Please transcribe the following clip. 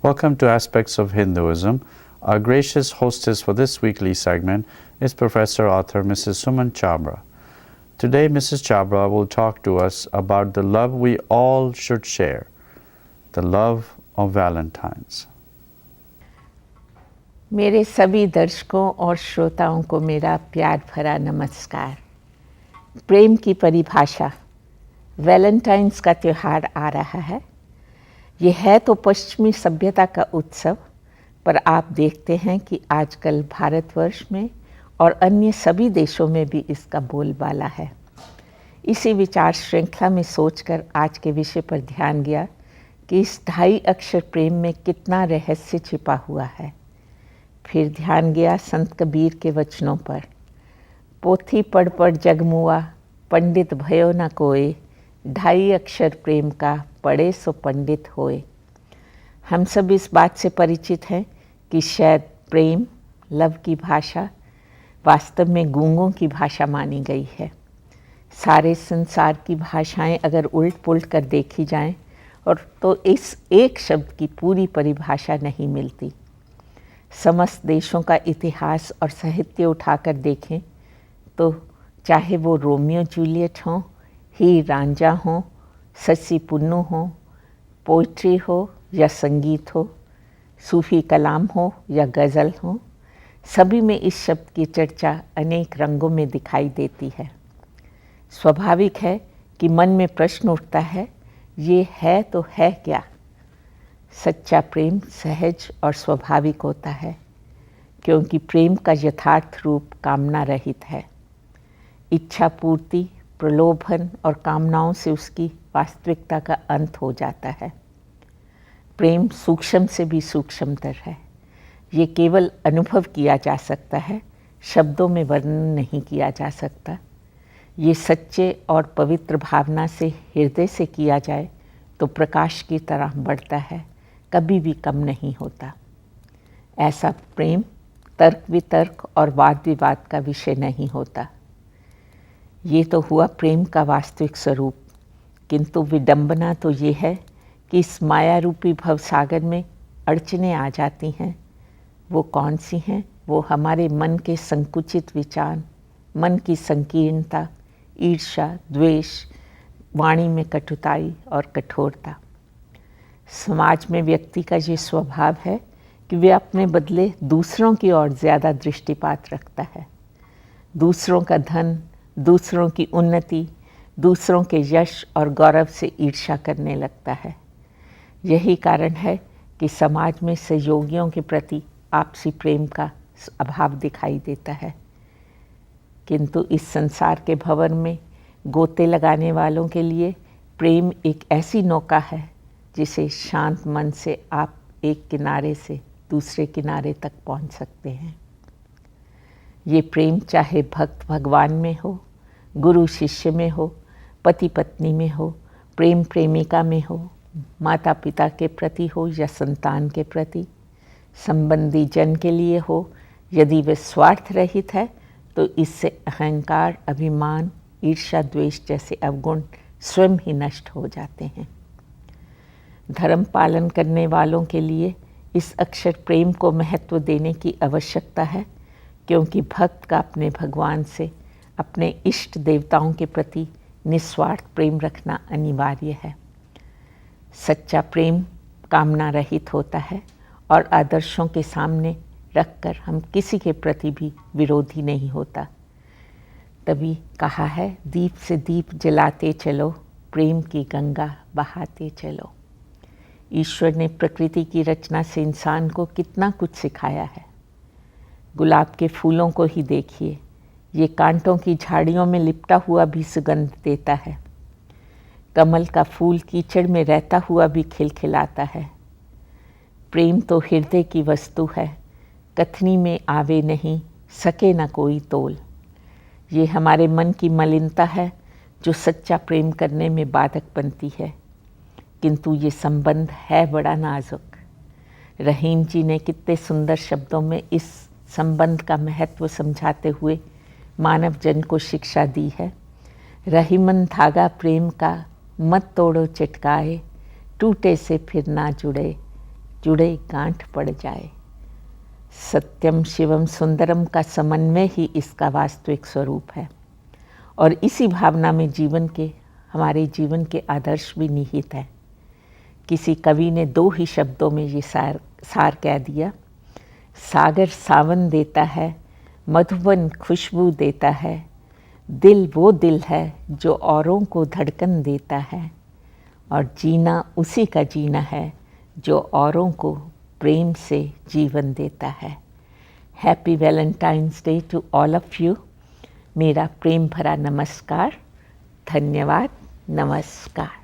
Welcome to Aspects of Hinduism. Our gracious hostess for this weekly segment is Professor Author Mrs. Suman Chhabra. Today, Mrs. Chhabra will talk to us about the love we all should share, the love of Valentine's. मेरे सभी दर्शकों और श्रोताओं को मेरा प्यार भरा नमस्कार। प्रेम की परिभाषा, वैलेंटाइन्स का त्यौहार आ रहा है। ये है तो पश्चिमी सभ्यता का उत्सव, पर आप देखते हैं कि आजकल भारतवर्ष में और अन्य सभी देशों में भी इसका बोलबाला है। इसी विचार श्रृंखला में सोचकर आज के विषय पर ध्यान गया कि इस 2.5 अक्षर प्रेम में कितना रहस्य छिपा हुआ है। फिर ध्यान गया संत कबीर के वचनों पर, पोथी पढ़ पढ़ जगमुआ, पंडित भयो न कोय, 2.5 अक्षर प्रेम का पढ़े सो पंडित होए। हम सब इस बात से परिचित हैं कि शायद प्रेम, लव की भाषा वास्तव में गूंगों की भाषा मानी गई है। सारे संसार की भाषाएं अगर उल्ट पुल्ट कर देखी जाएं और तो इस एक शब्द की पूरी परिभाषा नहीं मिलती। समस्त देशों का इतिहास और साहित्य उठाकर देखें तो चाहे वो रोमियो जूलियट हो, हीर रांझा हो, सस्सी पुन्नू हो, पोइट्री हो या संगीत हो, सूफी कलाम हो या गज़ल हो, सभी में इस शब्द की चर्चा अनेक रंगों में दिखाई देती है। स्वाभाविक है कि मन में प्रश्न उठता है, ये है तो है क्या? सच्चा प्रेम सहज और स्वाभाविक होता है, क्योंकि प्रेम का यथार्थ रूप कामना रहित है। इच्छा पूर्ति, प्रलोभन और कामनाओं से उसकी वास्तविकता का अंत हो जाता है। प्रेम सूक्ष्म से भी सूक्ष्मतर है। ये केवल अनुभव किया जा सकता है, शब्दों में वर्णन नहीं किया जा सकता। ये सच्चे और पवित्र भावना से हृदय से किया जाए तो प्रकाश की तरह बढ़ता है, कभी भी कम नहीं होता। ऐसा प्रेम तर्क वितर्क और वाद विवाद का विषय नहीं होता। ये तो हुआ प्रेम का वास्तविक स्वरूप, किंतु विडंबना तो ये है कि इस माया रूपी भवसागर में अड़चनें आ जाती हैं। वो कौन सी हैं? वो हमारे मन के संकुचित विचार, मन की संकीर्णता, ईर्ष्या, द्वेष, वाणी में कटुताई और कठोरता। समाज में व्यक्ति का ये स्वभाव है कि वे अपने बदले दूसरों की ओर ज़्यादा दृष्टिपात रखता है। दूसरों का धन, दूसरों की उन्नति, दूसरों के यश और गौरव से ईर्ष्या करने लगता है। यही कारण है कि समाज में सहयोगियों के प्रति आपसी प्रेम का अभाव दिखाई देता है। किंतु इस संसार के भंवर में गोते लगाने वालों के लिए प्रेम एक ऐसी नौका है जिसे शांत मन से आप एक किनारे से दूसरे किनारे तक पहुंच सकते हैं। ये प्रेम चाहे भक्त भगवान में हो, गुरु शिष्य में हो, पति पत्नी में हो, प्रेम प्रेमिका में हो, माता पिता के प्रति हो या संतान के प्रति, संबंधी जन के लिए हो, यदि वे स्वार्थ रहित है तो इससे अहंकार, अभिमान, ईर्ष्या, द्वेष जैसे अवगुण स्वयं ही नष्ट हो जाते हैं। धर्म पालन करने वालों के लिए इस अक्षर प्रेम को महत्व देने की आवश्यकता है, क्योंकि भक्त का अपने भगवान से, अपने इष्ट देवताओं के प्रति निस्वार्थ प्रेम रखना अनिवार्य है। सच्चा प्रेम कामना रहित होता है और आदर्शों के सामने रखकर हम किसी के प्रति भी विरोधी नहीं होता। तभी कहा है, दीप से दीप जलाते चलो, प्रेम की गंगा बहाते चलो। ईश्वर ने प्रकृति की रचना से इंसान को कितना कुछ सिखाया है। गुलाब के फूलों को ही देखिए, ये कांटों की झाड़ियों में लिपटा हुआ भी सुगंध देता है। कमल का फूल कीचड़ में रहता हुआ भी खिलखिलाता है। प्रेम तो हृदय की वस्तु है, कथनी में आवे नहीं, सके न कोई तोल। ये हमारे मन की मलिनता है जो सच्चा प्रेम करने में बाधक बनती है, किंतु ये संबंध है बड़ा नाजुक। रहीम जी ने कितने सुंदर शब्दों में इस संबंध का महत्व समझाते हुए मानव जन को शिक्षा दी है। रहीमन धागा प्रेम का, मत तोड़ो चिटकाए, टूटे से फिर ना जुड़े, जुड़े गांठ पड़ जाए। सत्यम शिवम सुंदरम का समन्वय ही इसका वास्तविक स्वरूप है और इसी भावना में हमारे जीवन के आदर्श भी निहित है। किसी कवि ने 2 ही शब्दों में ये सार कह दिया, सागर सावन देता है, मधुबन खुशबू देता है, दिल वो दिल है जो औरों को धड़कन देता है और जीना उसी का जीना है जो औरों को प्रेम से जीवन देता है। Happy Valentine's day to all of you. मेरा प्रेम भरा नमस्कार। धन्यवाद। नमस्कार।